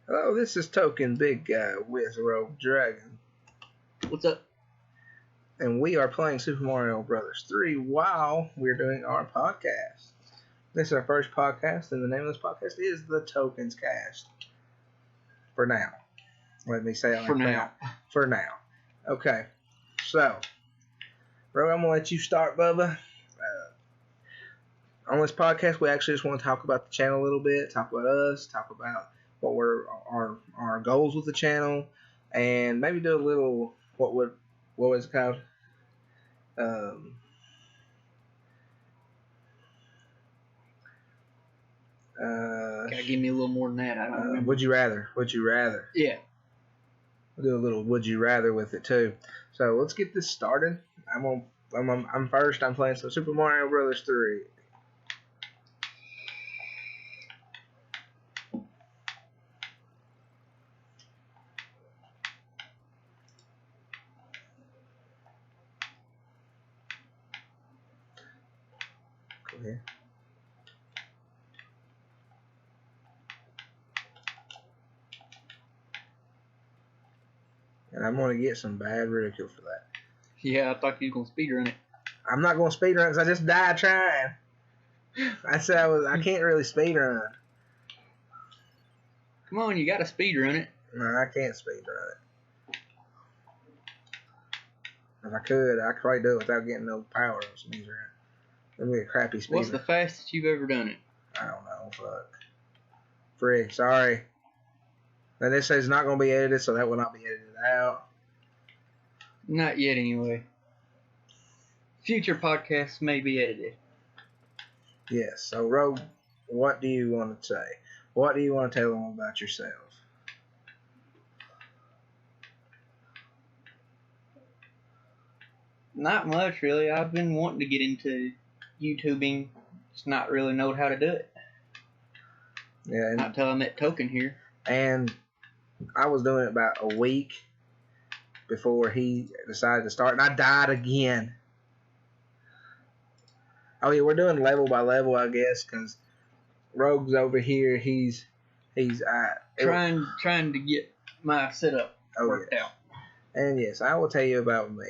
Hello, this is Token Big Guy with Rogue Dragon, What's up? and we are playing Super Mario Bros. 3 while we're doing our podcast. This is our first podcast, and the name of this podcast is The Tokens Cast. For now. Let me say it like that. For now. Okay, so, Rogue, I'm going to let you start, Bubba. On this podcast, we actually just want to talk about the channel a little bit, talk about us, talk about what were our goals with the channel, and maybe do a little what was it called? Gotta give me a little more than that. I don't remember. Would you rather? Yeah. We'll do a little would you rather with it too. So let's get this started. I'm first. I'm playing some Super Mario Bros. 3. Okay. And I'm going to get some bad ridicule for that. Yeah, I thought you were gonna speedrun it. I'm not going to speedrun because I just died trying. I said I can't really speedrun. Come on, you gotta speedrun it. No, I can't speedrun it. If I could, I could probably do it without getting no power ups. That'd be a crappy speedrun. What's the fastest you've ever done it? I don't know. Fuck. Frig, sorry. And this says not going to be edited, so that will not be edited out. Not yet, anyway. Future podcasts may be edited. Yes. So, Rogue, what do you want to say? What do you want to tell them about yourself? Not much, really. I've been wanting to get into YouTubing, just not really know how to do it. Yeah. Not until I met Token here. And I was doing it about a week before he decided to start, and I died again. Oh yeah, we're doing level by level, I guess, because Rogue's over here. He's trying to get my setup worked out. And yes, I will tell you about me.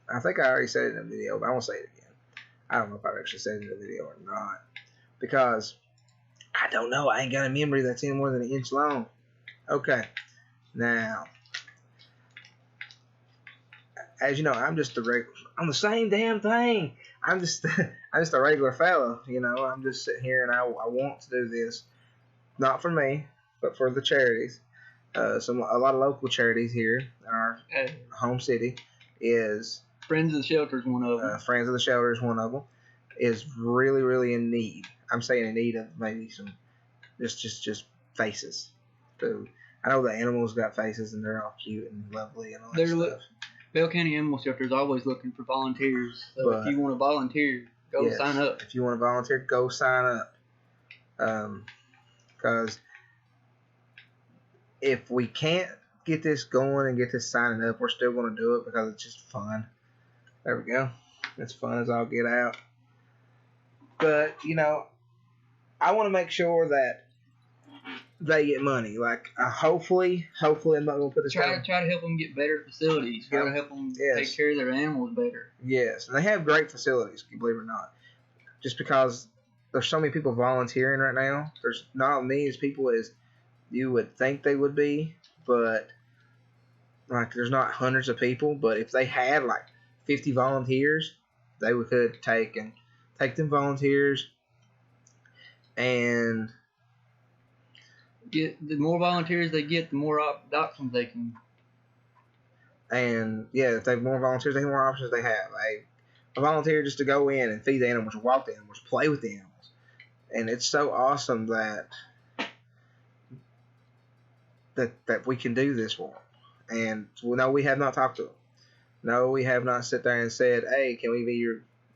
I think I already said it in the video, but I won't say it again. I don't know if I actually said it in the video or not, because I don't know. I ain't got a memory that's any more than an inch long. Okay, now, as you know, I'm just I'm the same damn thing. I'm just a regular fellow. You know, I'm just sitting here and I want to do this, not for me, but for the charities. A lot of local charities here in our home city is Friends of the Shelter is one of them. Friends of the Shelter is one of them. Is really, really in need. I'm saying in need of maybe some just faces. So I know the animals got faces and they're all cute and lovely and all that stuff. Bell County Animal Shelter is always looking for volunteers. So if you want to volunteer, go sign up. If you want to volunteer, go sign up. Because if we can't get this going and get this signing up, we're still going to do it because it's just fun. There we go. It's fun as all get out. But, you know, I want to make sure that they get money. Like, hopefully I'm not going to put this Try to help them get better facilities. Try to help them take care of their animals better. Yes, and they have great facilities, believe it or not. Just because there's so many people volunteering right now. There's not as many as people as you would think they would be, but like there's not hundreds of people. But if they had like 50 volunteers, they could take them volunteers and get the more volunteers they get, the more options they can. And yeah, if they have more volunteers, the more options they have. A volunteer just to go in and feed the animals, walk the animals, play with the animals, and it's so awesome that we can do this for them. And no, we have not talked to them. No, we have not sit there and said, "Hey, can we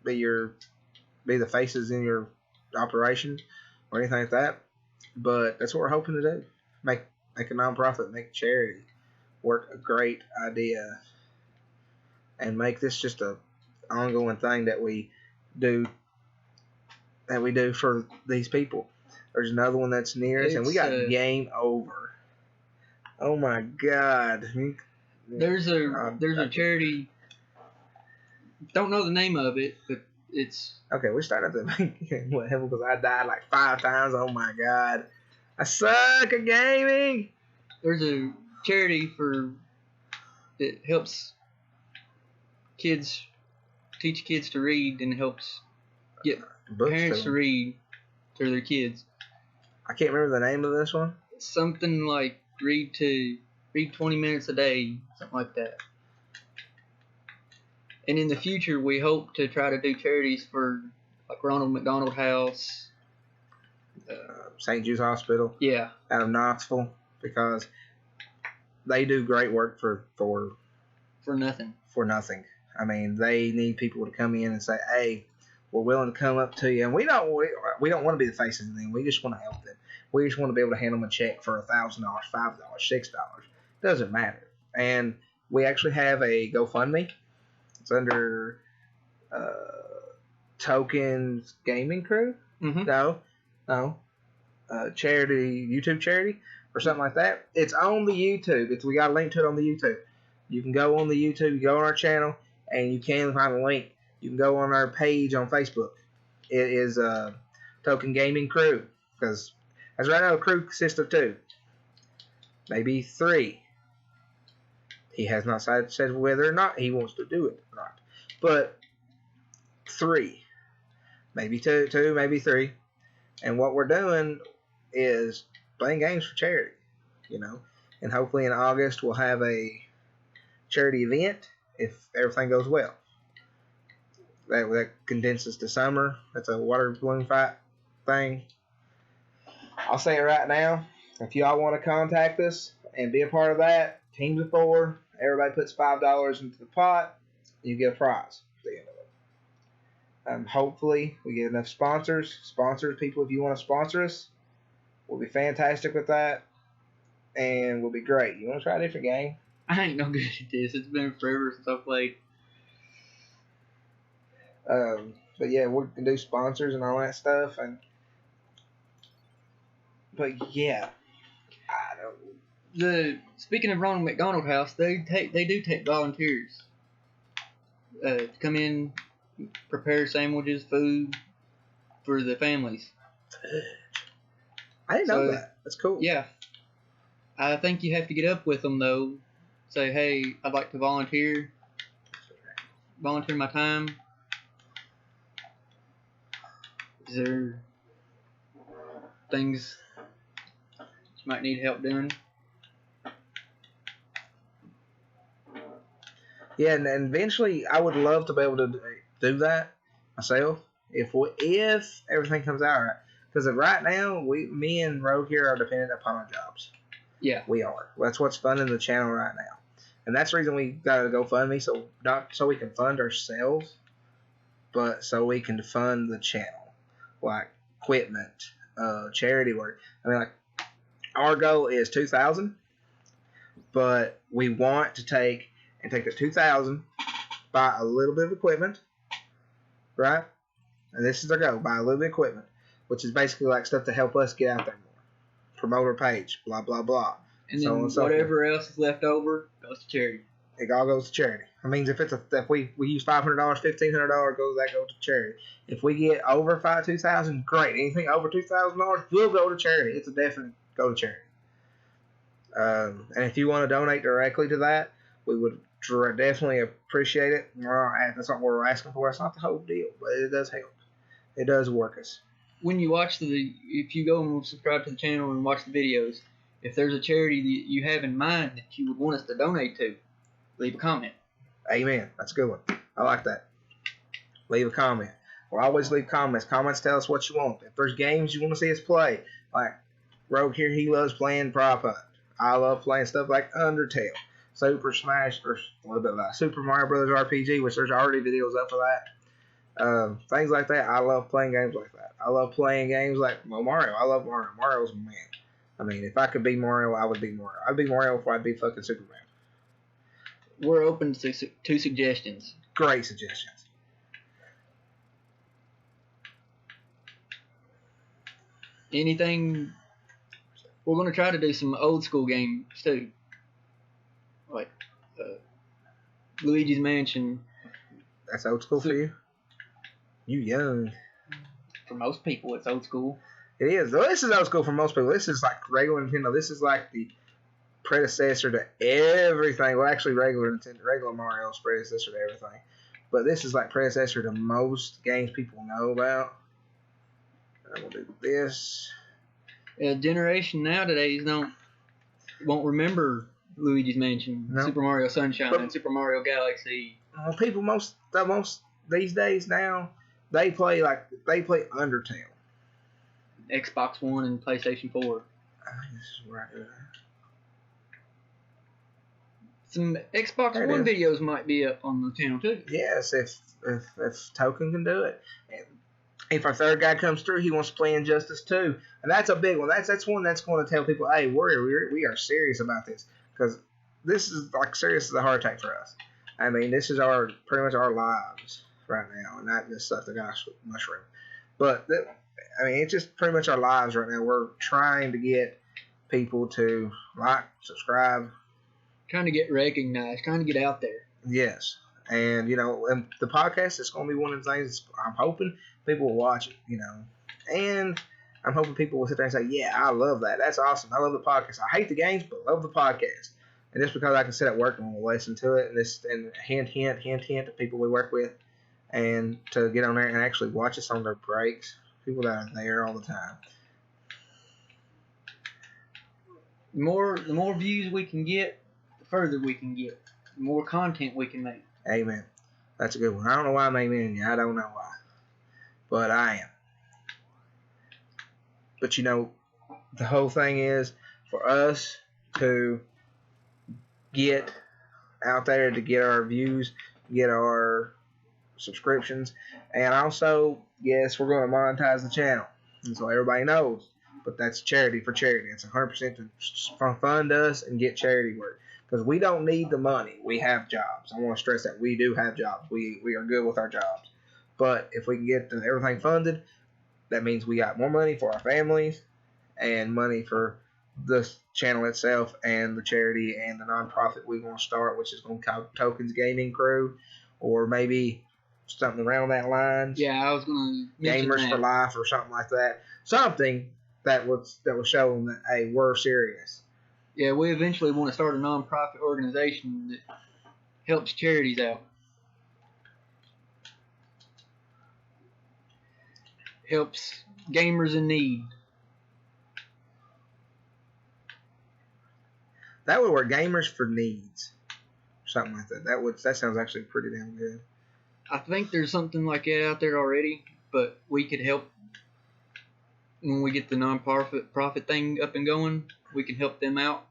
be the faces in your operation or anything like that?" But that's what we're hoping to do: make a nonprofit, make a charity, work a great idea, and make this just a ongoing thing that we do for these people. There's another one that's near us, and we got game over. Oh my God. There's a charity. Don't know the name of it, but it's okay. We started the what happened because I died like 5 times. Oh my God, I suck at gaming. There's a charity that helps kids teach kids to read and helps get parents to read to their kids. I can't remember the name of this one. Something like read 20 minutes a day, something like that. And in the future, we hope to try to do charities for like Ronald McDonald House, St. Jude's Hospital. Yeah. Out of Knoxville, because they do great work for nothing. For nothing. I mean, they need people to come in and say, "Hey, we're willing to come up to you," and we don't want to be the face of anything. We just want to help them. We just want to be able to hand them a check for $1,000, $5, $6. Doesn't matter. And we actually have a GoFundMe. It's under Tokens Gaming Crew. Mm-hmm. No. Charity, YouTube charity or something like that. It's on the YouTube. We got a link to it on the YouTube. You can go on the YouTube, you go on our channel, and you can find a link. You can go on our page on Facebook. It is Token Gaming Crew, because as right now the crew consists of 2, maybe 3. He has not said whether or not he wants to do it or not, but 3, maybe 2, maybe 3. And what we're doing is playing games for charity, and hopefully in August we'll have a charity event if everything goes well. That condenses to summer. That's a water balloon fight thing. I'll say it right now. If y'all want to contact us and be a part of that, teams of 4, everybody puts $5 into the pot, you get a prize at the end of it. Hopefully we get enough sponsors, people. If you want to sponsor us, we'll be fantastic with that, and we'll be great. You want to try a different game? I ain't no good at this. It's been forever since I played. But yeah, we can do sponsors and all that stuff, but yeah, I don't. Speaking of Ronald McDonald House, they do take volunteers to come in, prepare sandwiches, food for the families. I didn't know that. That's cool. Yeah. I think you have to get up with them, though. Say, hey, I'd like to volunteer my time. Is there things you might need help doing? Yeah, and eventually I would love to be able to do that myself if everything comes out right. Because right now, me and Rogue here are dependent upon our jobs. Yeah, we are. That's what's funding the channel right now, and that's the reason we got to GoFundMe. So not so we can fund ourselves, but so we can fund the channel, like equipment, charity work. I mean, like our goal is 2,000, but we want to take the 2,000, buy a little bit of equipment, right? And this is our goal: buy a little bit of equipment, which is basically like stuff to help us get out there more. Promote our page, blah, blah, blah. And then whatever else is left over goes to charity. It all goes to charity. It means if we use $500, $1,500 goes to charity. If we get over $2,000, great. Anything over $2,000 will go to charity. It's a definite go to charity. And if you want to donate directly to that, we would definitely appreciate it. That's not what we're asking for. It's not the whole deal, but it does help. It does work us. When you watch if you go and subscribe to the channel and watch the videos, if there's a charity that you have in mind that you would want us to donate to, leave a comment. Amen. That's a good one. I like that. Leave a comment. We'll always leave comments. Comments tell us what you want. If there's games you want to see us play, like Rogue here, he loves playing Prop Hunt. I love playing stuff like Undertale, Super Smash, or a little bit like Super Mario Brothers RPG, which there's already videos up for that. Things like that. I love playing games like that. I love playing games like Mario. I love Mario. Mario's man. I mean, if I could be Mario, I would be Mario. I'd be Mario before I'd be fucking Superman. We're open to suggestions. Great suggestions. Anything. We're going to try to do some old school games too. like Luigi's Mansion. That's old school for you? You young. For most people, it's old school. It is. Well, this is old school for most people. This is like regular Nintendo. This is like the predecessor to everything. Well, actually, regular Mario's predecessor to everything. But this is like predecessor to most games people know about. I'm gonna do this. Generation nowadays won't remember Luigi's Mansion, Super Mario Sunshine, and Super Mario Galaxy. Well, people most these days now they play Undertale. Xbox One and PlayStation 4. I think this is right here. Some Xbox One videos might be up on the channel too. Yes, if Token can do it. If our third guy comes through, he wants to play Injustice 2. And that's a big one. That's one that's going to tell people, hey, we are serious about this. Because this is like serious as a heart attack for us. I mean, this is pretty much our lives right now. And not just the gosh mushroom. But, it's just pretty much our lives right now. We're trying to get people to like, subscribe. Trying to get recognized. Trying to get out there. Yes. And, and the podcast is going to be one of the things I'm hoping people will watch it, And I'm hoping people will sit there and say, yeah, I love that. That's awesome. I love the podcast. I hate the games, but love the podcast. And just because I can sit at work and we'll listen to it and hint to people we work with and to get on there and actually watch us on their breaks. People that are there all the time. The more views we can get, the further we can get. The more content we can make. Amen. That's a good one. I don't know why I'm amen you. I don't know why. But I am. But the whole thing is for us to get out there to get our views, get our subscriptions, and also, yes, we're going to monetize the channel. And so everybody knows. But that's charity for charity. It's 100% to fund us and get charity work. Because we don't need the money. We have jobs. I want to stress that we do have jobs. We are good with our jobs. But if we can get everything funded, that means we got more money for our families and money for the channel itself and the charity and the nonprofit we want to start, which is going to call Tokens Gaming Crew, or maybe something around that line. Yeah, I was going to mention Gamers for Life or something like that. Something that would show them that, hey, we're serious. Yeah, we eventually want to start a nonprofit organization that helps charities out. Helps gamers in need. That would work. Gamers for Needs. Something like that. That sounds actually pretty damn good. I think there's something like that out there already, but we could help when we get the non-profit thing up and going. We can help them out.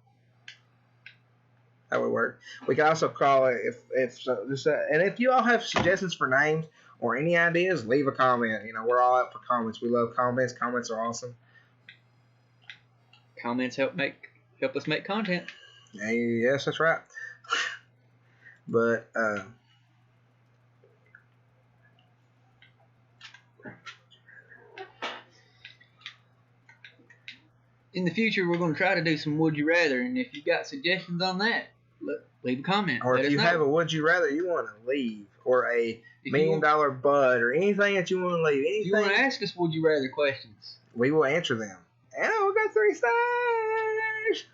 That would work. We can also call it and if you all have suggestions for names or any ideas, leave a comment. We're all out for comments. We love comments. Comments are awesome. Comments help us make content. Yes, that's right. But in the future, we're going to try to do some Would You Rather, and if you've got suggestions on that, leave a comment. Or if you have a Would You Rather you want to leave, or a $1 million bud, or anything that you want to leave. Anything. If you want to ask us Would You Rather questions, we will answer them. And we got 3 stars.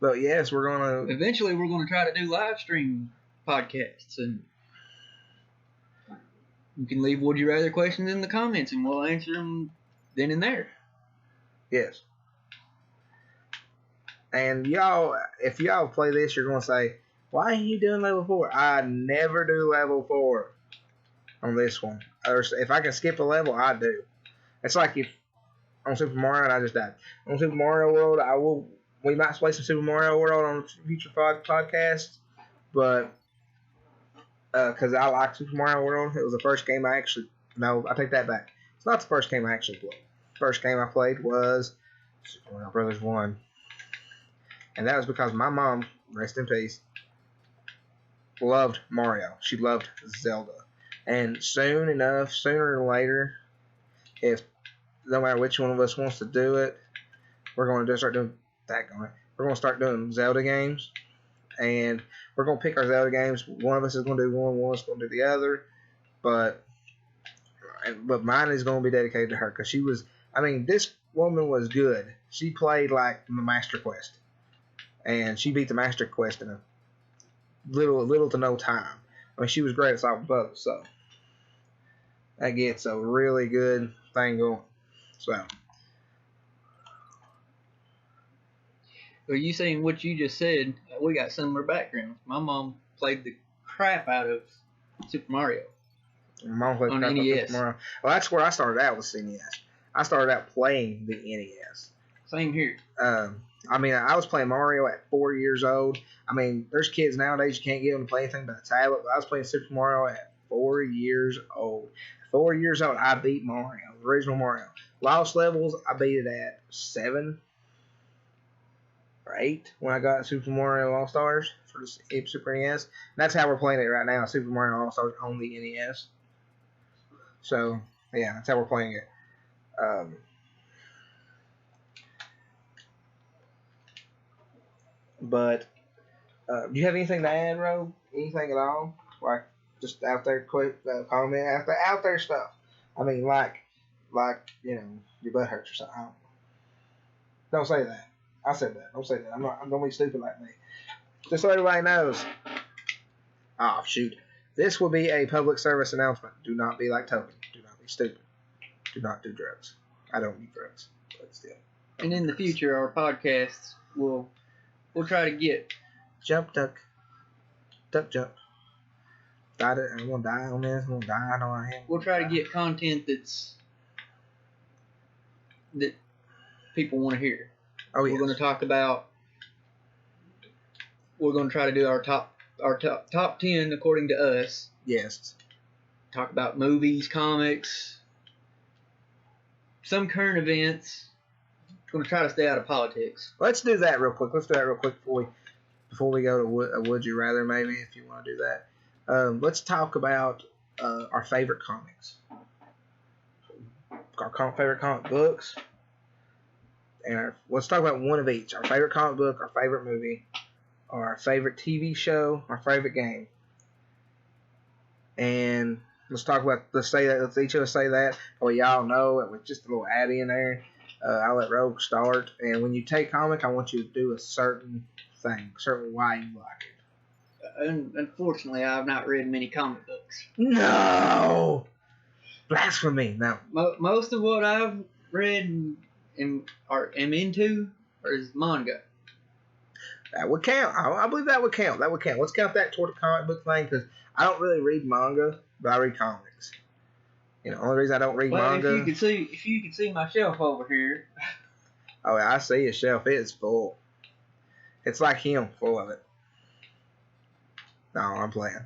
But yes, we're going to... Eventually, we're going to try to do live stream podcasts, and you can leave Would You Rather questions in the comments, and we'll answer them then and there. Yes. And if y'all play this, you're going to say, why ain't you doing level 4? I never do level 4 on this one. Or if I can skip a level, I do. It's like if on Super Mario and I just died. On Super Mario World, we might play some Super Mario World on future podcasts, but because I like Super Mario World. It was the first game I take that back. It's not the first game I actually played. First game I played was Super Mario Brothers 1. And that was because my mom, rest in peace, loved Mario. She loved Zelda. And sooner or later, if no matter which one of us wants to do it, we're going to start doing Zelda games. and we're gonna pick our Zelda games. One of us is gonna do one's gonna do the other, but mine is gonna be dedicated to her because she was. I mean, this woman was good. She played like the Master Quest, and she beat the Master Quest in a little to no time. I mean, she was great at solving puzzles, so that gets a really good thing going. So. Well, you saying what you just said, we got similar backgrounds. My mom played the crap out of Super Mario. Mom played on crap NES. Super Mario. Well, that's where I started out with NES. I started out playing the NES. Same here. I mean, I was playing Mario at 4 years old. I mean, there's kids nowadays you can't get them to play anything but a tablet. But I was playing Super Mario at 4 years old. 4 years old, I beat Mario, the original Mario. Lost levels, I beat it at 7 or 8 when I got Super Mario All Stars for the Super NES. And that's how we're playing it right now, Super Mario All Stars on the NES. So, yeah, that's how we're playing it. But do you have anything to add, Ro? Anything at all? Like just out there, quick comment out there stuff. I mean, like you know, your butt hurts or something. Don't say that. I said that. Don't say that. I'm gonna be stupid like me. Just so everybody knows. Oh shoot! This will be a public service announcement. Do not be like Token. Do not be stupid. Do not do drugs. I don't need drugs, but still. And in the future, our podcasts will. We'll try to get jump, duck, jump. I'm gonna die on this. I'm gonna die. I know I am. We'll try to get content that people want to hear. Oh yeah. We're going to talk about. We're going to try to do our top 10 according to us. Yes. Talk about movies, comics, some current events. Going to try to stay out of politics. Let's do that real quick. Before we go to Would You Rather, maybe, if you want to do that. Let's talk about our favorite comics. Our favorite comic books. And let's talk about one of each. Our favorite comic book, our favorite movie, or our favorite TV show, our favorite game. And let's talk about, let's each of us say that. Well, y'all know it with just a little add in there. I'll let Rogue start, and when you take comic, I want you to do a certain thing, certain why you like it. Unfortunately, I've not read many comic books. No! Blasphemy! No. Most of what I've read and am into is manga. That would count. I believe that would count. Let's count that toward the comic book thing, because I don't really read manga, but I read comics. You know, only reason I don't read manga. If you could see my shelf over here. Oh, I see a shelf. It is full. It's like him, full of it. No, I'm playing.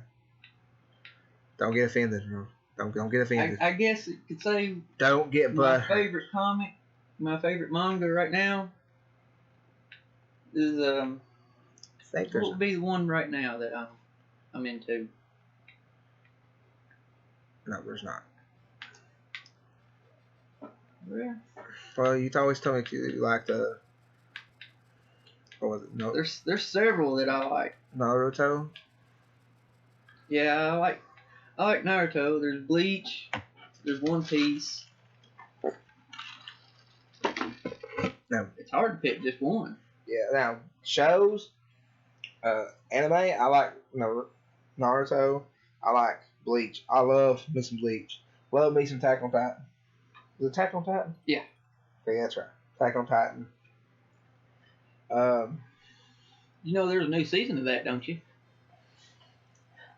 Don't get offended, bro. Don't get offended. I guess it could say. Don't get my favorite comic, my favorite manga right now is what would be the one right now that I'm into? No, there's not. Yeah. Well, you always told me you like the. What was it? No. There's several that I like. Naruto. Yeah, I like Naruto. There's Bleach. There's One Piece. No. It's hard to pick just one. Yeah. Now shows, anime. I like Naruto. I like Bleach. I love me some Bleach. Love me some Attack on Titan. Is it Attack on Titan? Yeah. Okay, that's right. Attack on Titan. You know there's a new season of that, don't you?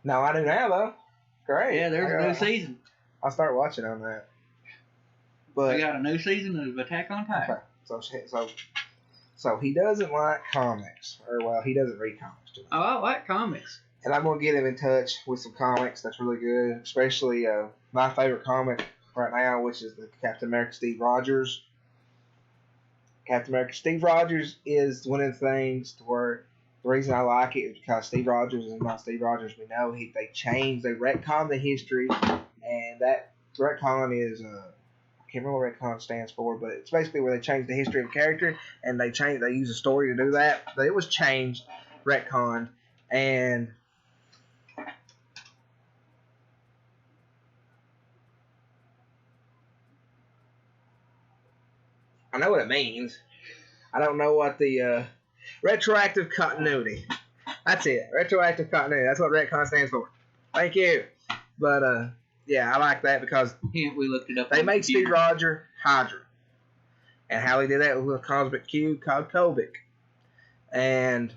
No, I do now though. Great. Yeah, there's a new season. I'll start watching on that. But we got a new season of Attack on Titan. Okay. So he doesn't like comics, or well, he doesn't read comics too much. Oh, I like comics. And I'm gonna get him in touch with some comics that's really good, especially my favorite comic right now, which is the Captain America Steve Rogers. Captain America Steve Rogers is one of the things to where the reason I like it is because Steve Rogers is not Steve Rogers we know. They retcon the history, and that retcon is I can't remember what retcon stands for, but it's basically where they change the history of a character, and they use a story to do that. But it was changed, retconned, And I know what it means. I don't know what the retroactive continuity. That's it. Retroactive continuity. That's what retcon stands for. Thank you. But yeah, I like that because we looked it up. They made Steve Rogers Hydra, and how he did that with a cosmic cube called Kobik, and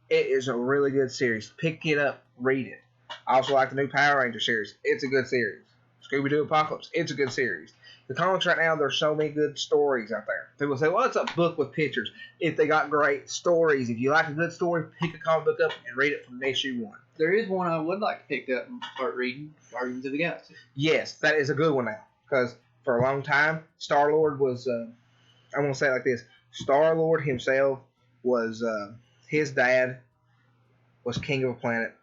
it is a really good series. Pick it up, read it. I also like the new Power Ranger series. It's a good series. Scooby-Doo Apocalypse. It's a good series. The comics right now, there's so many good stories out there. People say, well, it's a book with pictures. If they got great stories, if you like a good story, pick a comic book up and read it from issue 1. There is one I would like to pick up and start reading, Guardians of the Galaxy. Yes, that is a good one now. Because for a long time, Star-Lord was, I'm going to say it like this. Star-Lord himself was, his dad was king of a planet.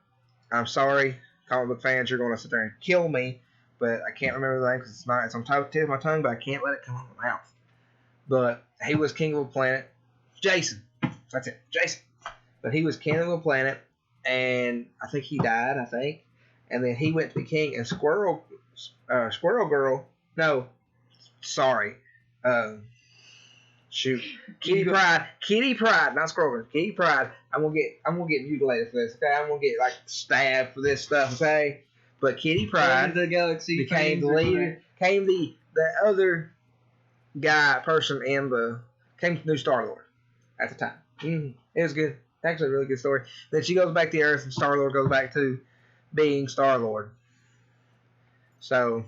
I'm sorry, comic book fans, you're going to sit there and kill me. But I can't remember the name because it's on top of my tongue, but I can't let it come out of my mouth. But he was king of a planet. Jason. That's it. Jason. But he was king of a planet, and I think he died, And then he went to be king, and Squirrel Girl, no, sorry. Shoot. Kitty Pryde, not Squirrel Girl. Kitty Pryde. I'm gonna get mutilated for this, okay? I'm gonna get stabbed for this stuff, okay? But Kitty Pryde became the leader, became the other person came to new Star-Lord at the time. It was good. Actually a really good story. Then she goes back to Earth and Star-Lord goes back to being Star-Lord. So,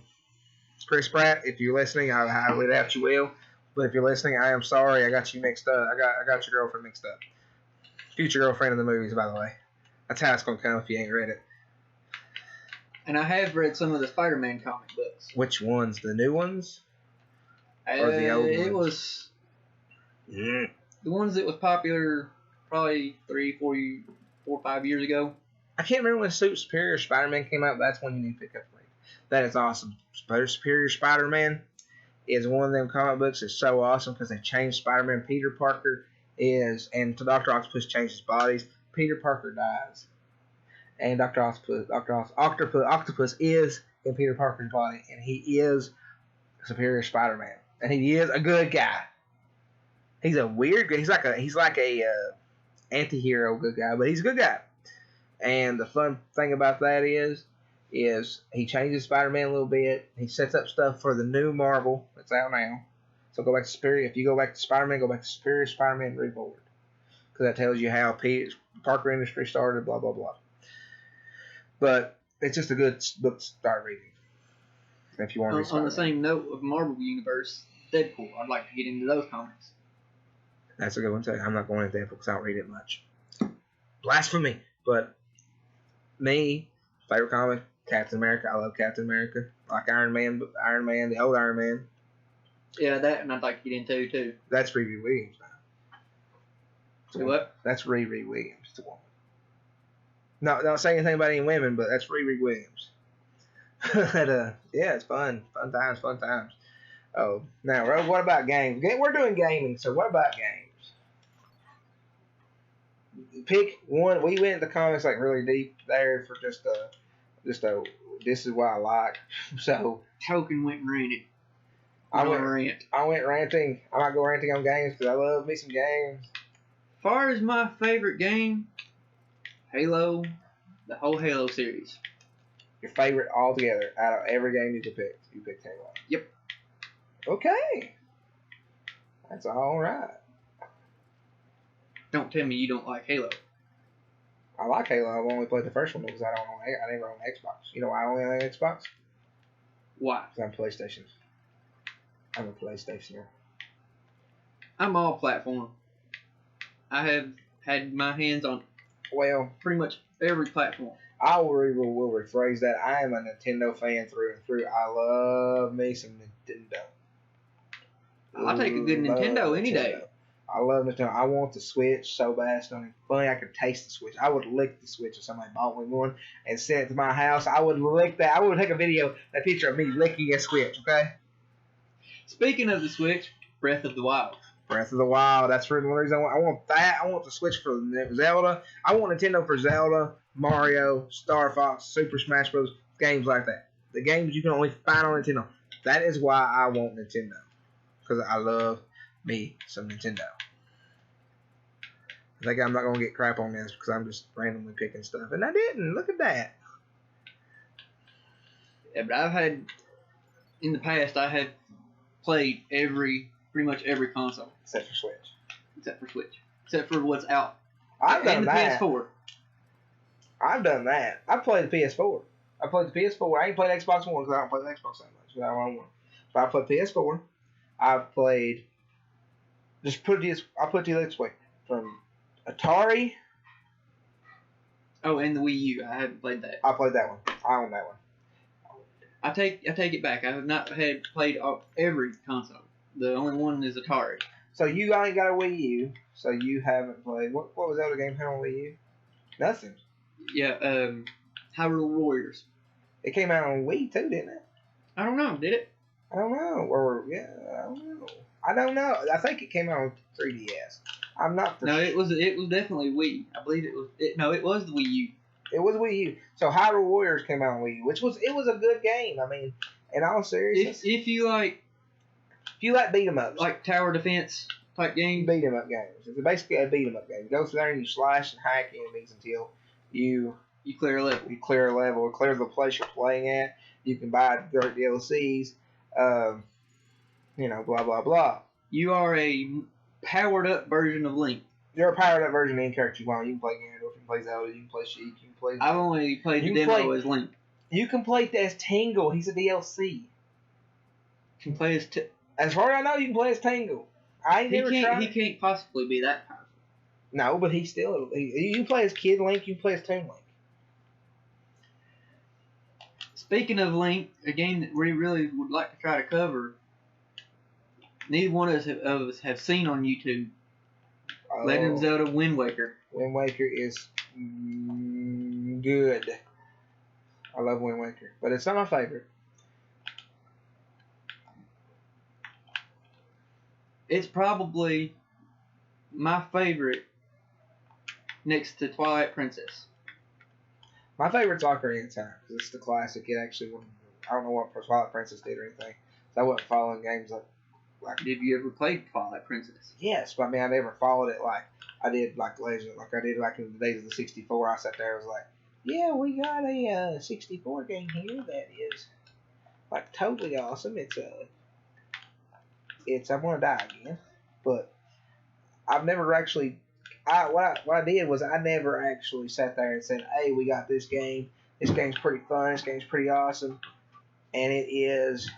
Chris Pratt, if you're listening, I highly doubt you will. But if you're listening, I am sorry. I got you mixed up. I got your girlfriend mixed up. Future girlfriend in the movies, by the way. That's how it's going to come if you ain't read it. And I have read some of the Spider-Man comic books. Which ones? The new ones? Or the old ones? It was the ones that was popular probably 3, 4, 5 years ago. I can't remember when Superior Spider-Man came out, but that's one you need to pick up. That is awesome. Superior Spider-Man is one of them comic books. It's so awesome because they changed Spider-Man. Peter Parker and Dr. Octopus changes bodies. Peter Parker dies. And Dr. Octopus is in Peter Parker's body, and he is Superior Spider-Man, and he is a good guy. He's a weird guy. He's like a anti-hero good guy, but he's a good guy. And the fun thing about that is he changes Spider-Man a little bit. He sets up stuff for the new Marvel that's out now. So go back to Superior. If you go back to Spider-Man, go back to Superior Spider-Man Reborn, because that tells you how Peter Parker Industries started. Blah blah blah. But it's just a good book to start reading. If you want to read on the same note of Marvel Universe, Deadpool, I'd like to get into those comics. That's a good one too. I'm not going into Deadpool because I don't read it much. Blasphemy. But me, favorite comic, Captain America. I love Captain America. I like Iron Man, the old Iron Man. Yeah, that and I'd like to get into too. That's Riri Williams now. See what? That's Riri Williams, the woman. Not saying anything about any women, but that's Riri Williams. But, yeah, it's fun. Fun times. Oh, now, Ro, what about games? We're doing gaming, so what about games? Pick one. We went into comics like really deep there for just a this is what I like. So Token went and ranted. I went ranting. I might go ranting on games because I love me some games. As far as my favorite game, Halo, the whole Halo series. Your favorite altogether out of every game you could pick. You picked Halo. Yep. Okay. That's all right. Don't tell me you don't like Halo. I like Halo. I've only played the first one because I never own an Xbox. You know why I only own an Xbox? Why? Because I'm PlayStation. I'm a PlayStationer. I'm all platform. I have had my hands on pretty much every platform. I will rephrase that. I am a Nintendo fan through and through. I love me some Nintendo. I'll take a good Nintendo any day. I love Nintendo. I want the Switch so bad. It's not even funny. I could taste the Switch. I would lick the Switch if somebody bought me one and sent it to my house. I would lick that. I would take a picture of me licking a Switch, okay? Speaking of the Switch, Breath of the Wild. Breath of the Wild. That's for one reason I want that. I want the Switch for Zelda. I want Nintendo for Zelda, Mario, Star Fox, Super Smash Bros. Games like that. The games you can only find on Nintendo. That is why I want Nintendo. Because I love me some Nintendo. I think I'm not going to get crap on this because I'm just randomly picking stuff. And I didn't. Look at that. Yeah, but I've had, in the past, I have played pretty much every console. Except for Switch. Except for what's out. I've done that. And the PS4. I've done that. I've played the PS4. I played the PS4. I ain't played Xbox One because I don't play the Xbox that much. I don't want. But I played PS4. I've played. I put it this way. From Atari. Oh, and the Wii U. I haven't played that. I played that one. I own that one. I take it back. I have not played every console. The only one is Atari. So you ain't got a Wii U. So you haven't played. What was the other game on Wii U? Nothing. Yeah. Hyrule Warriors. It came out on Wii too, didn't it? I don't know. Did it? I don't know. I don't know. I think it came out on 3DS. I'm not for sure. It was definitely Wii. I believe it was. It was the Wii U. It was Wii U. So Hyrule Warriors came out on Wii U, which was a good game. I mean, in all seriousness, if you like beat 'em ups, like tower defense type games, beat 'em up games. It's basically a beat 'em up game. You go through there and you slash and hack enemies until you clear a level. You clear a level, or clear the place you're playing at. You can buy dirt DLCs. Blah blah blah. You are a powered up version of Link. You're a powered up version of any character you want. You can play Ganondorf, you can play Zelda, you can play Sheik, you can play. I've only played the demo as Link. You can play as Tingle. He's a DLC. You can play as. As far as I know, you can play as Tingle. I ain't never tried. He can't possibly be that powerful. No, but he's still. You can play as Kid Link. You can play as Toon Link. Speaking of Link, a game that we really would like to try to cover. Neither one of us have seen on YouTube. Legend of Zelda Wind Waker. Wind Waker is good. I love Wind Waker, but it's not my favorite. It's probably my favorite next to Twilight Princess. My favorite's Ocarina of Time because it's the classic. It actually, I don't know what Twilight Princess did or anything. So I wasn't following games like. Have you ever played Twilight Princess? Yes, but I mean I never followed it like I did like Legend, like I did like in the days of the 64. I sat there and was like, yeah, we got a 64 game here that is like totally awesome. It's I want to die again, but I've never actually. What I did was I never actually sat there and said, hey, we got this game. This game's pretty fun. This game's pretty awesome, and it is.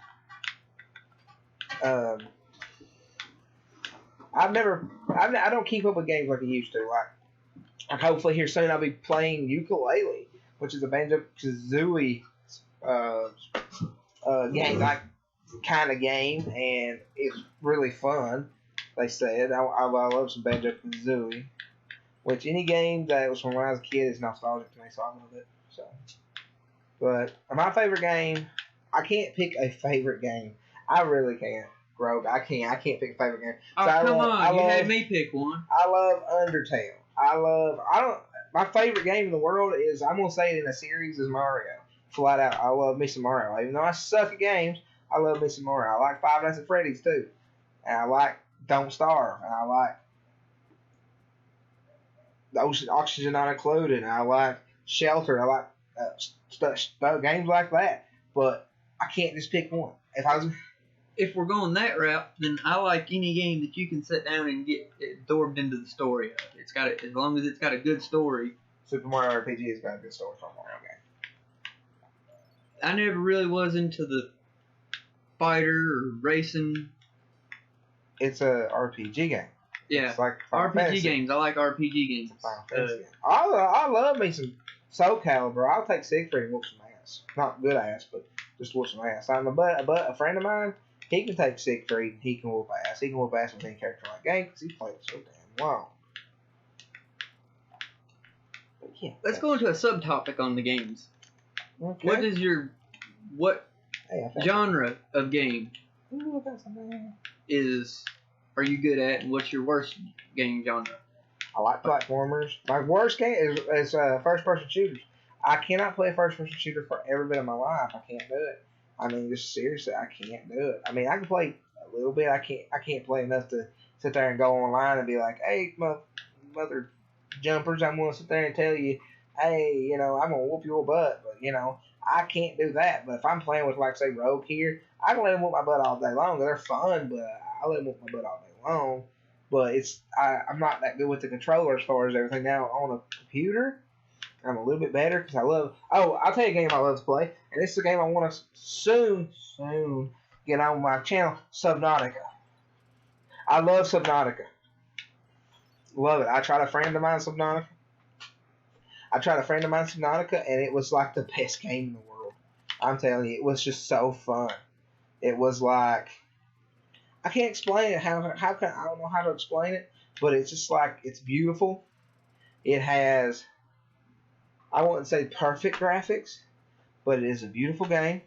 I don't keep up with games like I used to. Like hopefully here soon I'll be playing Ukulele, which is a Banjo-Kazooie game, like kind of game, and it's really fun. They said I love some Banjo-Kazooie, which any game that was from when I was a kid is nostalgic to me, so I love it. So, but my favorite game, I can't pick a favorite game. I really can't. Rogue. I can't pick a favorite game. Oh, so come on. You had me pick one. I love Undertale. My favorite game in the world is, I'm going to say it in a series, is Mario. Flat out. I love me some Mario. Even though I suck at games, I love me some Mario. I like Five Nights at Freddy's too. And I like Don't Starve. And I like Oxygen Not Included. And I like Shelter. I like games like that. But I can't just pick one. If we're going that route, then I like any game that you can sit down and get absorbed into the story of. As long as it's got a good story. Super Mario RPG has got a good story for a Mario game. I never really was into the fighter or racing. It's a RPG game. Yeah, it's like RPG games. I like RPG games. I love me some Soul Calibur. I'll take Siegfried and whoop some ass. Not good ass, but just whoop some ass. A friend of mine, he can take Siegfried and he can whoop ass. He can whoop ass with any character in that game because he plays so damn well. But yeah, let's go into a subtopic on the games. Okay. What genre of game is are you good at, and what's your worst game genre? I like platformers. My worst game is first-person shooters. I cannot play a first-person shooter for every bit of my life. I can't do it. I mean, just seriously, I can't do it. I mean, I can play a little bit. I can't play enough to sit there and go online and be like, hey, mother jumpers, I'm going to sit there and tell you, hey, I'm going to whoop your butt. But, I can't do that. But if I'm playing with, like, say, Rogue here, I can let them whoop my butt all day long. They're fun, but I let them whoop my butt all day long. But I'm not that good with the controller as far as everything. Now, on a computer, I'm a little bit better because I'll tell you a game I love to play. And this is a game I want to soon get on my channel, Subnautica. I love Subnautica. Love it. I tried a friend of mine, Subnautica. And it was like the best game in the world. I'm telling you, it was just so fun. It was like, I can't explain it. I don't know how to explain it, but it's just like, it's beautiful. It has, I wouldn't say perfect graphics, but it is a beautiful game.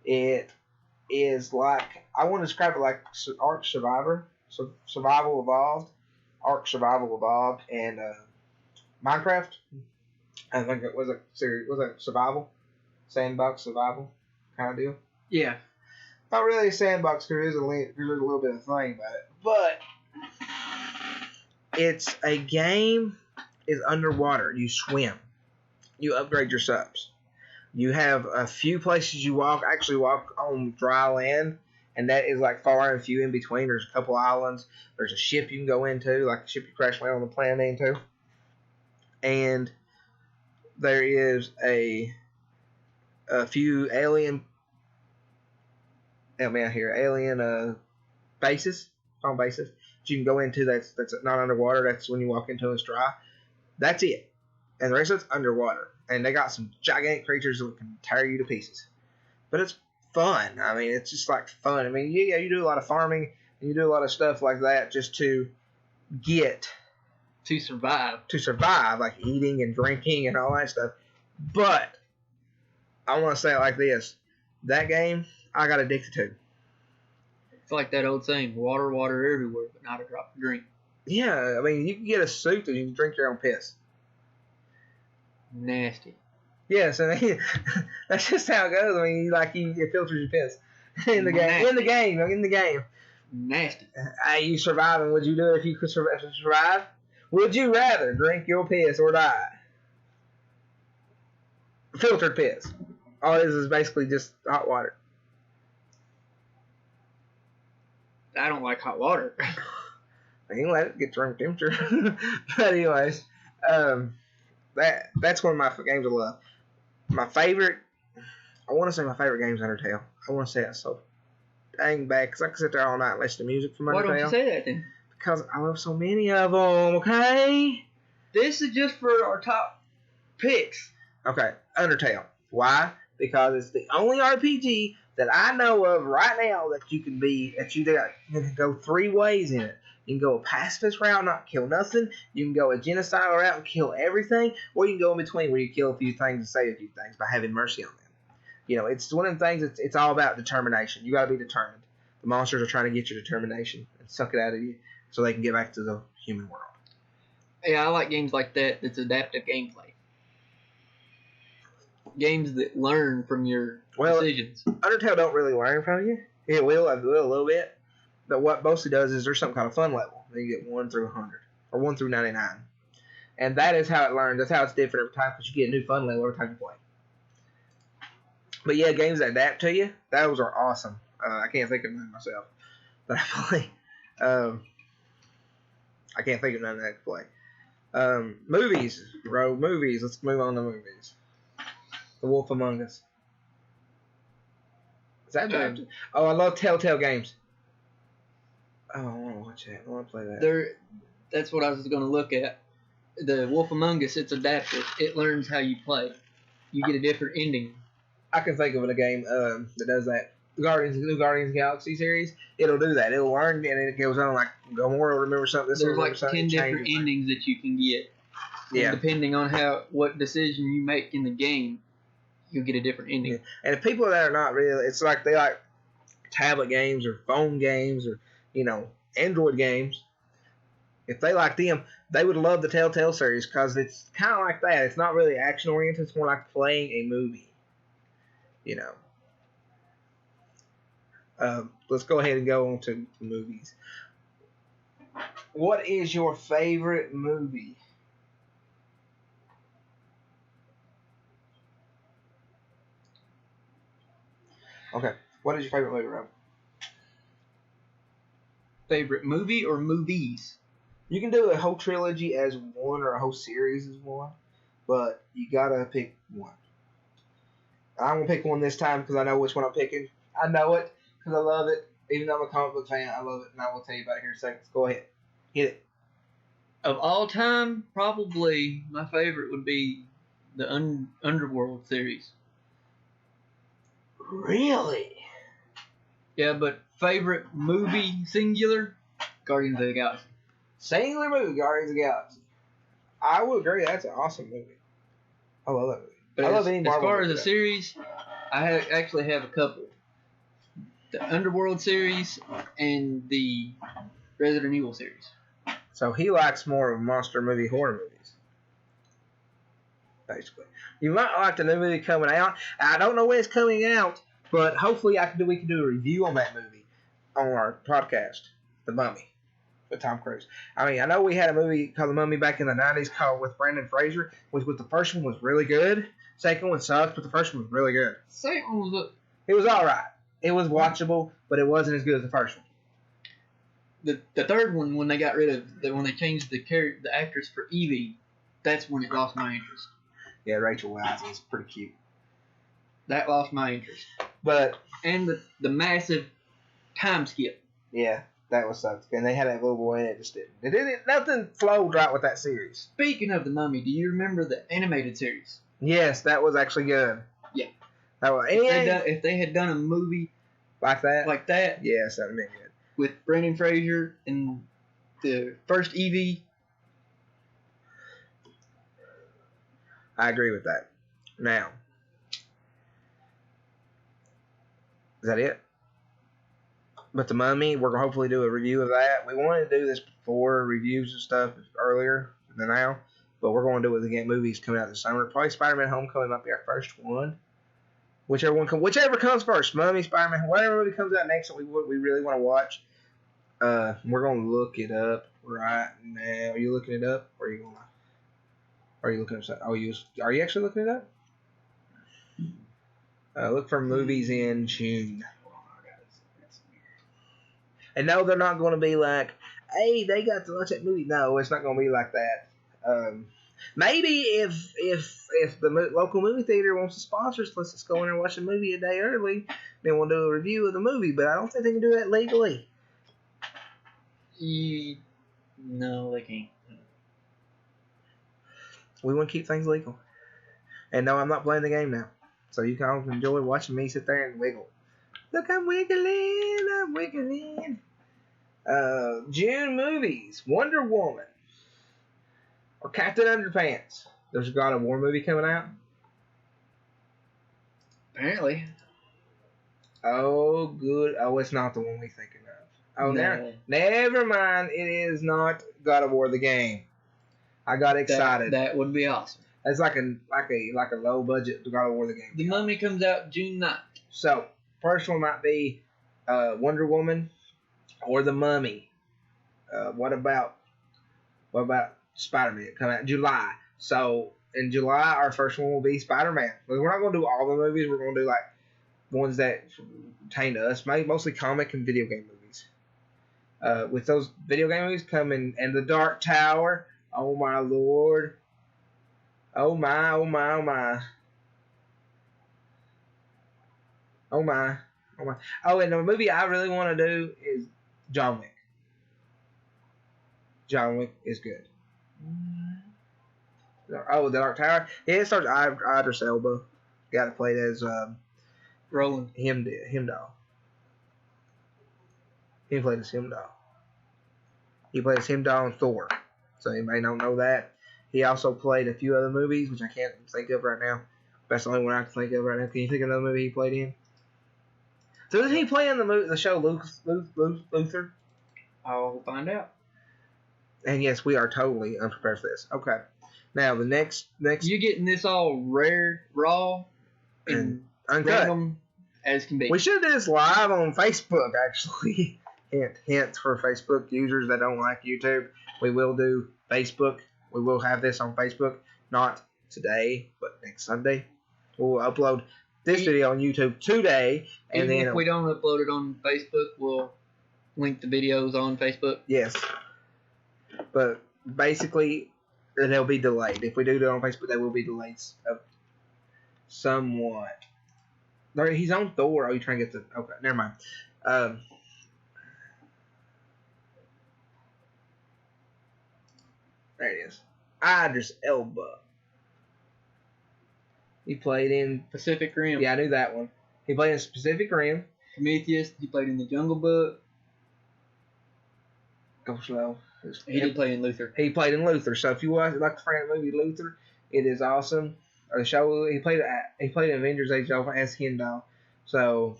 It is like, I want to describe it like Ark Survival Evolved, and Minecraft. I think it was a series. Was it survival, sandbox survival kind of deal? Yeah. Not really a sandbox because there's a little bit of thing about it, but it's a game. Is underwater. You swim. You upgrade your subs. You have a few places you actually walk on dry land, and that is like far and few in between. There's a couple islands. There's a ship you can go into, like a ship you crash land on the planet into. And there is a few alien bases, home bases that you can go into that's not underwater. That's when you walk into it's dry. That's it. And the rest of it's underwater. And they got some gigantic creatures that can tear you to pieces. But it's fun. I mean, it's just like fun. I mean, yeah, you do a lot of farming and you do a lot of stuff like that just to get to survive, like eating and drinking and all that stuff. But I want to say it like this: that game I got addicted to. It's like that old saying: water everywhere, but not a drop of drink. Yeah, I mean, you can get a suit that you can drink your own piss. Nasty. Yes, I mean, that's just how it goes. I mean, it filters your piss in the game. In the game. Nasty. You surviving? Would you do it if you could survive? Would you rather drink your piss or die? Filtered piss. All it is basically just hot water. I don't like hot water. You can let it get to room temperature. But anyways, that's one of my games I love. My favorite, I want to say my favorite game is Undertale. I want to say that so dang bad because I can sit there all night and listen to music from Undertale. Why don't you say that then? Because I love so many of them, okay? This is just for our top picks. Okay, Undertale. Why? Because it's the only RPG that I know of right now that you can go three ways in it. You can go a pacifist route, not kill nothing. You can go a genocidal route and kill everything. Or you can go in between where you kill a few things and save a few things by having mercy on them. It's one of the things, it's all about determination. You got to be determined. The monsters are trying to get your determination and suck it out of you so they can get back to the human world. Yeah, I like games like that that's adaptive gameplay. Games that learn from your decisions. Undertale don't really learn from you. It will a little bit. But what mostly does is there's some kind of fun level. You get 1 through 100 or 1 through 99. And that is how it learns. That's how it's different every time because you get a new fun level every time you play. But yeah, games that adapt to you, those are awesome. I can't think of none myself that I play. I can't think of none that I play. Movies, bro. Movies. Let's move on to movies. The Wolf Among Us. Is that adapted? I love Telltale games. Oh, I want to watch that. I want to play that. That's what I was going to look at. The Wolf Among Us, it's adaptive. It learns how you play. You get a different ending. I can think of a game that does that. The new Guardians of the Galaxy series, it'll do that. It'll learn, and it goes on like, Gamora will remember something. There's like 10 different endings that you can get. Yeah. And depending on what decision you make in the game, you'll get a different ending. Yeah. And if people that are not really, it's like they like tablet games or phone games or, Android games. If they like them, they would love the Telltale series because it's kind of like that. It's not really action oriented. It's more like playing a movie. You know. Let's go ahead and go on to movies. What is your favorite movie? Okay. What is your favorite movie, Rob? Favorite movie or movies? You can do a whole trilogy as one or a whole series as one, but you gotta pick one. I'm gonna pick one this time because I know which one I'm picking. I know it because I love it. Even though I'm a comic book fan, I love it, and I will tell you about it here in a second. Go ahead. Hit it. Of all time, probably my favorite would be the Underworld series. Really? Yeah, but favorite movie singular? Guardians of the Galaxy. Singular movie, Guardians of the Galaxy. I would agree. That's an awesome movie. I love that movie. But I love any Marvel as far movie as a series, I actually have a couple. The Underworld series and the Resident Evil series. So he likes more of monster movie, horror movies. Basically. You might like the new movie coming out. I don't know when it's coming out, but hopefully we can do a review on that movie on our podcast, The Mummy, with Tom Cruise. I mean, I know we had a movie called The Mummy back in the 90s called with Brendan Fraser, which with the first one was really good. Second one sucked, but the first one was really good. Second one was It was all right. It was watchable, but it wasn't as good as the first one. The third one, when they got rid of when they changed the actress for Evie, that's when it lost my interest. Yeah, Rachel Weisz is pretty cute. That lost my interest. And the massive time skip. Yeah, that was something. And they had that little boy in it. Just didn't. Nothing flowed right with that series. Speaking of the Mummy, do you remember the animated series? Yes, that was actually good. Yeah. That was, if they had done a movie like that, yes, that would have been good. With Brendan Fraser and the first Evie. I agree with that. Now, is that it? But The Mummy, we're going to hopefully do a review of that. We wanted to do this before, reviews and stuff earlier than now, but we're going to do it again. Movies coming out this summer. Probably Spider-Man Homecoming might be our first one. Whichever comes first. Mummy, Spider-Man, whatever movie comes out next that we really want to watch. We're going to look it up right now. Are you looking it up? Or are you looking up something? Are you actually looking it up? Look for movies in June. And no, they're not going to be like, hey, they got to watch that movie. No, it's not going to be like that. Maybe if the local movie theater wants to sponsor us, let's just go in and watch the movie a day early. Then we'll do a review of the movie. But I don't think they can do that legally. No, they can't. We want to keep things legal. And no, I'm not playing the game now. So you can all enjoy watching me sit there and wiggle. Look, I'm wiggling. June movies. Wonder Woman. Or Captain Underpants. There's a God of War movie coming out. Apparently. Oh, good. Oh, it's not the one we're thinking of. Oh, no. Never mind. It is not God of War the game. I got excited. That would be awesome. It's like a low budget God of War the game. The Mummy comes out June 9th. So, first one might be Wonder Woman or The Mummy. What about Spider-Man? Come out in July. So, in July, our first one will be Spider-Man. We're not going to do all the movies. We're going to do like ones that pertain to us, mostly comic and video game movies. With those video game movies coming, and The Dark Tower. Oh my lord. Oh my. Oh, and the movie I really want to do is John Wick. John Wick is good. Oh, The Dark Tower. Yeah, it stars Idris Elba. Got to play it as Roland. Himdall. He played as Himdall. He played as Himdall and Thor. So you may not know that. He also played a few other movies, which I can't think of right now. That's the only one I can think of right now. Can you think of another movie he played in? So did he play in the show Luther? I'll find out. And yes, we are totally unprepared for this. Okay. Now the next you getting this all raw and uncut random as can be. We should do this live on Facebook, actually. Hint for Facebook users that don't like YouTube. We will do Facebook. We will have this on Facebook. Not today, but next Sunday. We'll upload this video on YouTube today. And even then if we don't upload it on Facebook, we'll link the videos on Facebook. Yes. But basically, they'll be delayed. If we do it on Facebook, they will be delayed somewhat. He's on Thor. Oh, you trying to get the... Okay, never mind. There it is. Idris Elba. He played in... Pacific Rim. Yeah, I knew that one. He played in Pacific Rim. Prometheus. He played in The Jungle Book. Go slow. He did play in Luther. He played in Luther. So if you like the Frank movie Luther, it is awesome. Or the show, he played in Avengers Age of Ultron as Heimdall. So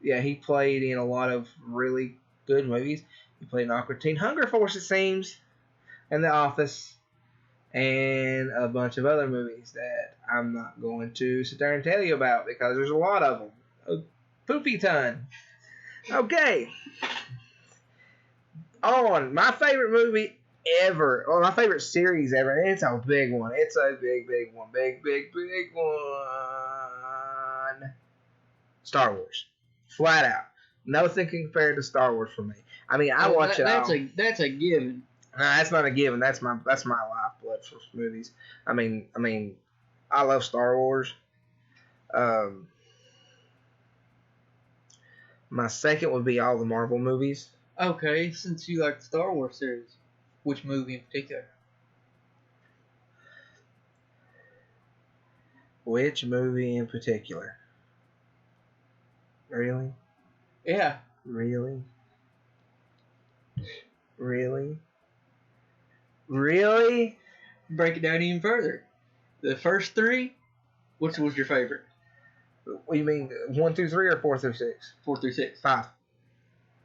yeah, he played in a lot of really good movies. He played in Aqua Teen Hunger Force, it seems, and The Office, and a bunch of other movies that I'm not going to sit there and tell you about because there's a lot of them. A poopy ton. Okay. On my favorite movie ever, or my favorite series ever, and it's a big one. It's a big one. Big one. Star Wars. Flat out. Nothing compared to Star Wars for me. I mean, I watch it all. That's a given. No, that's not a given. That's my lifeblood for movies. I mean, I love Star Wars. My second would be all the Marvel movies. Okay, since you like the Star Wars series, which movie in particular? Which movie in particular? Really? Yeah. Really? Really? Really? Break it down even further. The first three, which was your favorite? What do you mean, 1 through 3 or 4 through 6? 4 through 6. 5.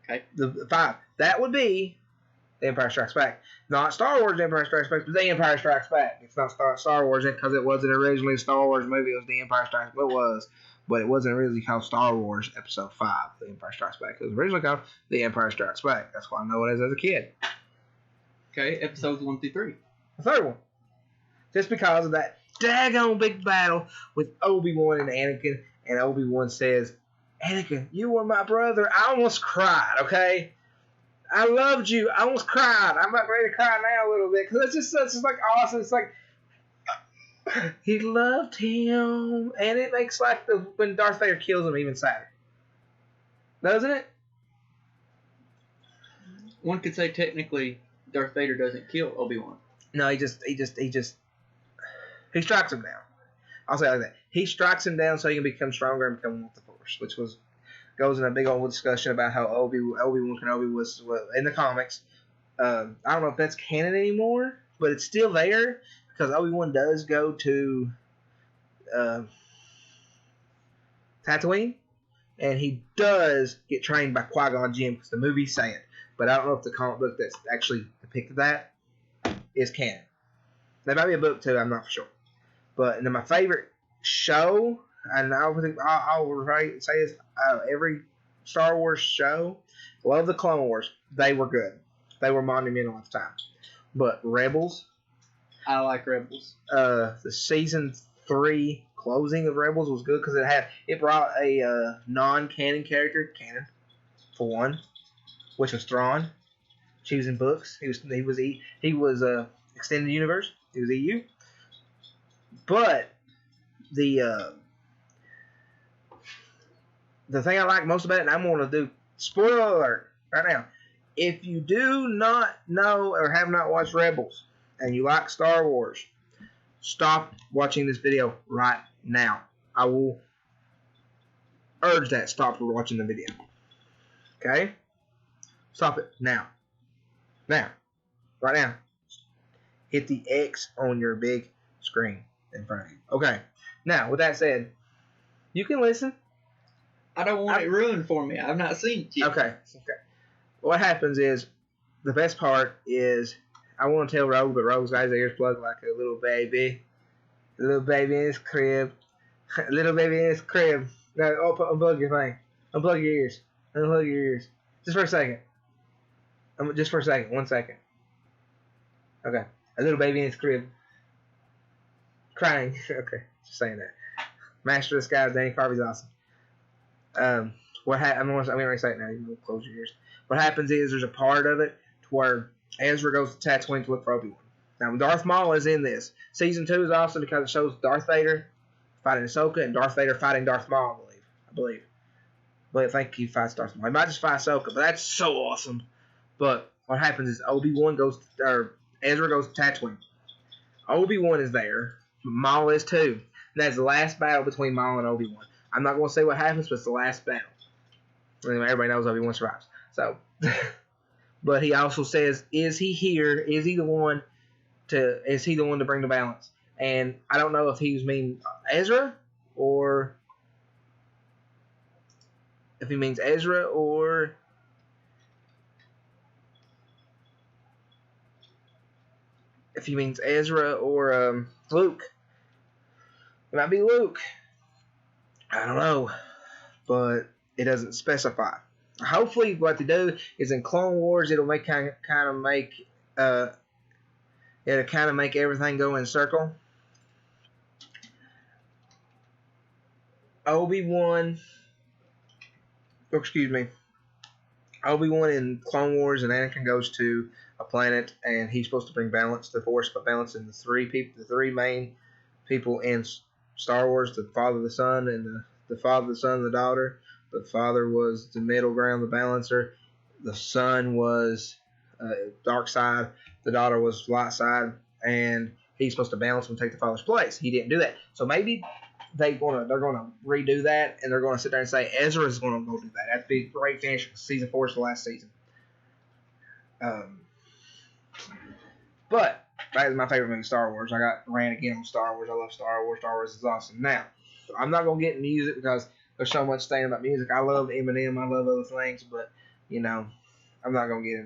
Okay. The 5. That would be The Empire Strikes Back. Not Star Wars The Empire Strikes Back, but The Empire Strikes Back. It's not Star Wars because it wasn't originally a Star Wars movie. It was The Empire Strikes Back. It was. But it wasn't originally called Star Wars Episode 5, The Empire Strikes Back. It was originally called The Empire Strikes Back. That's why I know it as a kid. Okay, episodes 1 through 3. The third one. Just because of that daggone big battle with Obi-Wan and Anakin. And Obi-Wan says, Anakin, you were my brother. I almost cried, okay? I loved you. I almost cried. I'm about ready to cry now a little bit. Because it's just like awesome. It's like, he loved him. And it makes like when Darth Vader kills him even sadder. Doesn't it? One could say technically Darth Vader doesn't kill Obi-Wan. No, he strikes him down. I'll say it like that. He strikes him down so he can become stronger and become one with the Force, which goes in a big old discussion about how Obi-Wan Kenobi was in the comics. I don't know if that's canon anymore, but it's still there because Obi-Wan does go to Tatooine, and he does get trained by Qui-Gon Jinn because the movies say it. But I don't know if the comic book that's actually depicted that is canon. There might be a book too. I'm not for sure. But then my favorite show, and I'll say is every Star Wars show. Love the Clone Wars. They were good. They were monumental at the time. But Rebels. I like Rebels. The season 3 closing of Rebels was good because it brought a non-canon character, canon for one, which was Thrawn. She was in books. He was extended universe. He was EU. But the thing I like most about it, and I'm going to do spoiler alert right now. If you do not know or have not watched Rebels and you like Star Wars, stop watching this video right now. I will urge that stop watching the video. Okay? Stop it now. Now. Right now. Hit the X on your big screen in front of you. Okay. Now, with that said, you can listen. I don't want it ruined for me. I've not seen it yet. Okay. What happens is the best part is I want to tell Rogue, but Rogue's got his ears plugged like a little baby. A little baby in his crib. Little baby in his crib. No, unplug your thing. Unplug your ears. Unplug your ears. Just for a second. Just for a second. 1 second. Okay. A little baby in his crib. Crying. Okay. Just saying that. Master of the Sky, Danny Carvey's awesome. I'm going to say it now. You can close your ears. What happens is there's a part of it to where Ezra goes to Tatooine to look for Obi-Wan. Now, Darth Maul is in this. Season 2 is awesome because it shows Darth Vader fighting Ahsoka and Darth Vader fighting Darth Maul, I believe. But I think he fights Darth Maul. He might just fight Ahsoka, but that's so awesome. But what happens is Ezra goes to Tatooine. Obi-Wan is there. Maul is too. And that's the last battle between Maul and Obi-Wan. I'm not going to say what happens, but it's the last battle. Everybody knows Obi-Wan survives. So, but he also says, is he here? Is he the one to bring the balance? And I don't know if he means Ezra or if he means Ezra or Luke. It might be Luke. I don't know, but it doesn't specify. Hopefully, what they do is in Clone Wars, it'll make make everything go in a circle. Obi-Wan in Clone Wars, and Anakin goes to a planet, and he's supposed to bring balance to the Force, but balance in the three main people in Star Wars: the Father, the Son, and the Father, the Son, and the daughter. The Father was the middle ground, the balancer. The Son was dark side. The daughter was light side, and he's supposed to balance and take the Father's place. He didn't do that, so maybe they're gonna redo that, and they're gonna sit there and say Ezra's gonna go do that. That'd be a great finish. Season 4 is the last season. But that is my favorite movie, Star Wars. I got ran again on Star Wars. I love Star Wars. Star Wars is awesome. Now, I'm not gonna get in music because there's so much saying about music. I love Eminem. I love other things, but I'm not gonna get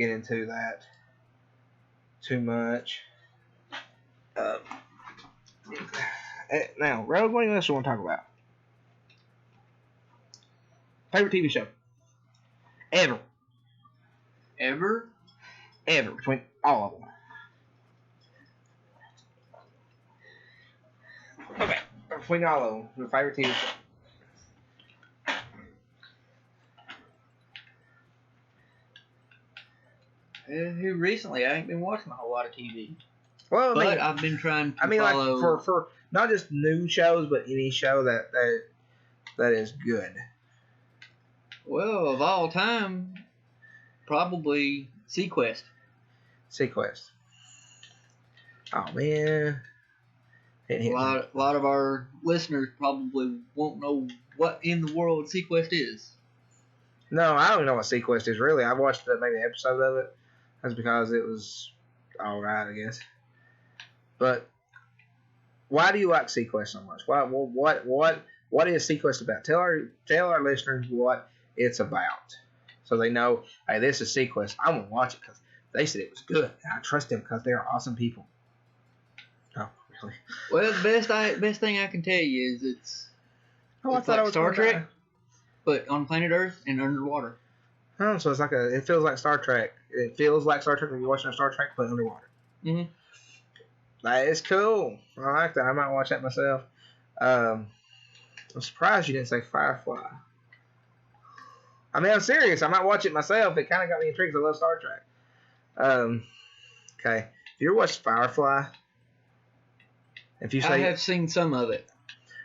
into that too much. Now, Rogue, what else do you want to talk about? Favorite TV show? Ever. Between all of them. Okay. Between all of them. Your favorite TV show? Recently, I ain't been watching a whole lot of TV. Well, but I've been trying to follow... like for not just new shows, but any show that is good. Well, of all time, probably Sequest. Oh man, a lot of our listeners probably won't know what in the world Sequest is. No, I don't even know what Sequest is really. I watched maybe an episode of it. That's because it was all right, I guess. But why do you like Sequest so much? What is Sequest about? Tell our listeners what it's about, so they know. Hey, this is Sequest. I want to watch it because they said it was good. And I trust them because they are awesome people. Oh, really? Well, the best thing I can tell you is it's I thought it was Star Trek, but on planet Earth and underwater. Oh, so it's it feels like Star Trek. It feels like Star Trek when you're watching a Star Trek, but underwater. Mm-hmm. That is cool. I like that. I might watch that myself. I'm surprised you didn't say Firefly. I mean, I'm serious. I might watch it myself. It kind of got me intrigued because I love Star Trek. Okay. Have you ever watched Firefly? I have seen some of it.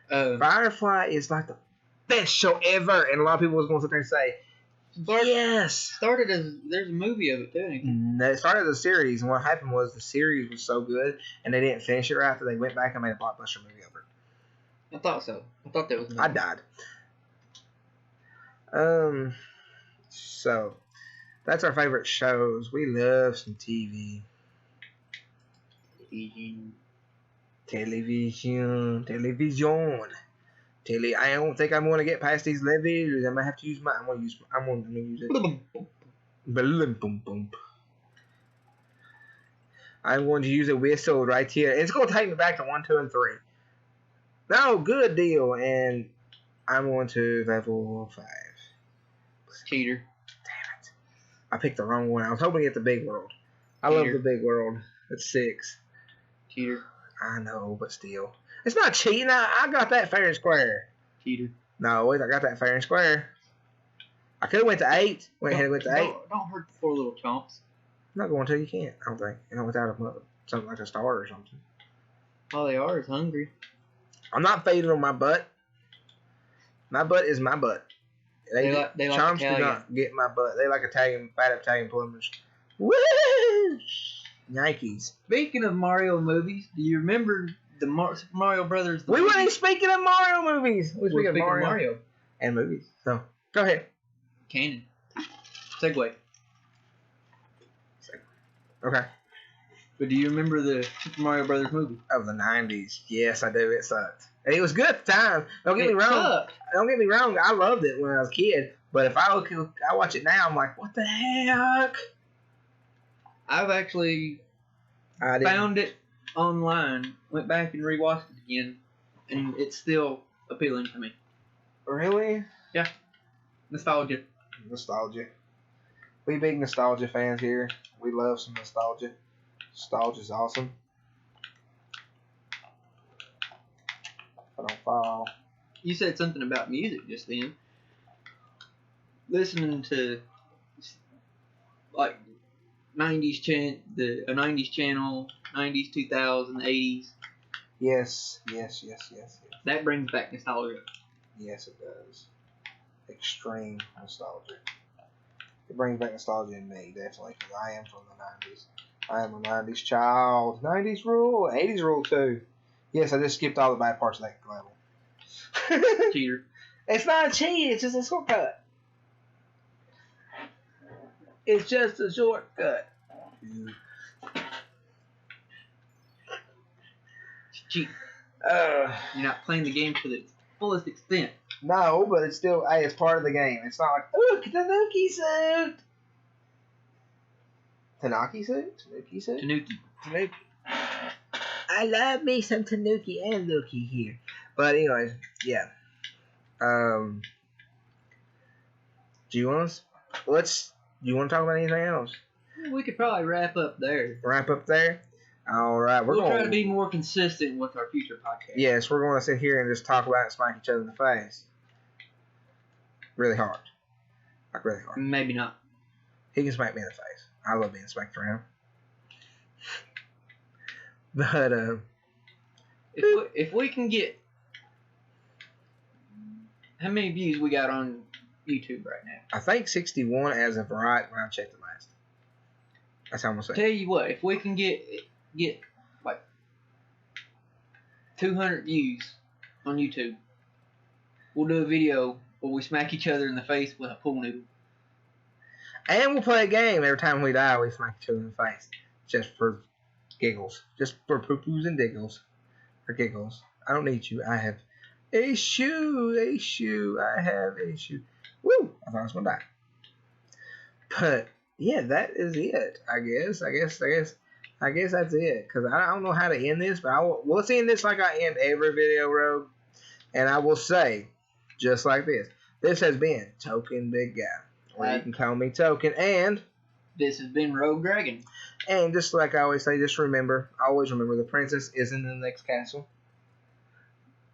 Firefly is like the best show ever, and a lot of people was going to sit there and say, yes. There's a movie of it too. It started as a series, and what happened was the series was so good, and they didn't finish it right after they went back and made a blockbuster movie over it. I thought so. I thought that was. I died. So that's our favorite shows. We love some TV. Television. I don't think I'm going to get past these levies. I might have to use I'm going to use it. Boom, boom, boom. I'm going to use a whistle right here. It's going to take me back to 1, 2, and 3. No, good deal. And I'm going to level 5. Cheater. Damn it. I picked the wrong one. I was hoping to get the big world. I love the big world. It's 6. Cheater. I know, but still. It's not cheating. I got that fair and square. Cheater. No, wait, I got that fair and square. I could have went to 8. Went ahead and went to 8. Don't hurt the poor little chomps. I'm not going to. You can't. I don't think. Without something like a star or something. All they are is hungry. I'm not fading on my butt. My butt is my butt. They like Chomps Italian. do not get my butt. They like fat Italian plumbers. Woo! Yankees. Speaking of Mario movies, do you remember the Super Mario Brothers? We weren't even speaking of Mario movies. We're speaking of Mario and movies. So go ahead. Canon. Segway. Okay. But do you remember the Super Mario Brothers movie? Of the 90s. Yes, I do. It sucked. It was good at the time. Don't get me wrong. Sucked. Don't get me wrong. I loved it when I was a kid. But if I watch it now, I'm like, what the heck? I've actually found it online, went back and rewatched it again, and it's still appealing to me. Really? Yeah. Nostalgia. We big nostalgia fans here. We love some nostalgia. Nostalgia's awesome. If I don't fall. You said something about music just then. Listening to like 90s a 90s channel, 90s, 2000, 80s. Yes. That brings back nostalgia. Yes, it does. Extreme nostalgia. It brings back nostalgia in me, definitely, because I am from the 90s. I am a 90s child. 90s rule, 80s rule too. Yes, I just skipped all the bad parts of that level. Cheater. It's not a cheat, it's just a shortcut. It's just a shortcut. Cheat. You're not playing the game to the fullest extent. No, but it's still, hey, it's part of the game. It's not like, look, Tanuki suit. Tanuki suit? Tanuki. I love me some Tanuki and Lookie here. But anyways, yeah. Do you want to talk about anything else? We could probably wrap up there. All right, we'll try to be more consistent with our future podcast. Yes, we're going to sit here and just talk about it and smack each other in the face. Really hard. Like really hard. Maybe not. He can smack me in the face. I love being smacked around. But if we can get, how many views we got on YouTube right now? I think 61 as of right when I checked it last. That's how I'm gonna say. Tell you what, if we can get like 200 views on YouTube, we'll do a video where we smack each other in the face with a pool noodle. And we'll play a game every time we die. We smack each other in the face, just for giggles, just for poo-poos and diggles, for giggles. I don't need you. I have a shoe. I have a shoe. Woo! I thought I was gonna die. But yeah, that is it. I guess that's it. Cause I don't know how to end this, but we'll end this like I end every video, Rogue. And I will say, just like this, this has been Token Big Guy, or you can call me Token. And this has been Rogue Dragon. And just like I always say, always remember, the princess isn't in the next castle.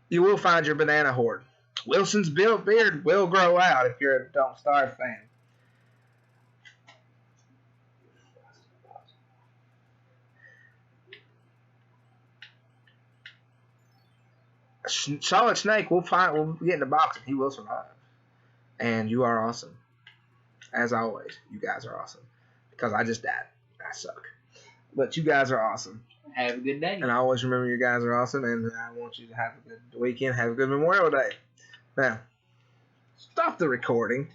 You will find your banana hoard. Wilson's beard will grow out if you're a Don't Starve fan. Solid Snake, we'll get in the box and he will survive. And you are awesome. As always, you guys are awesome. Because I just died. I suck. But you guys are awesome. Have a good day. And I always remember you guys are awesome, and I want you to have a good weekend. Have a good Memorial Day. Now, stop the recording.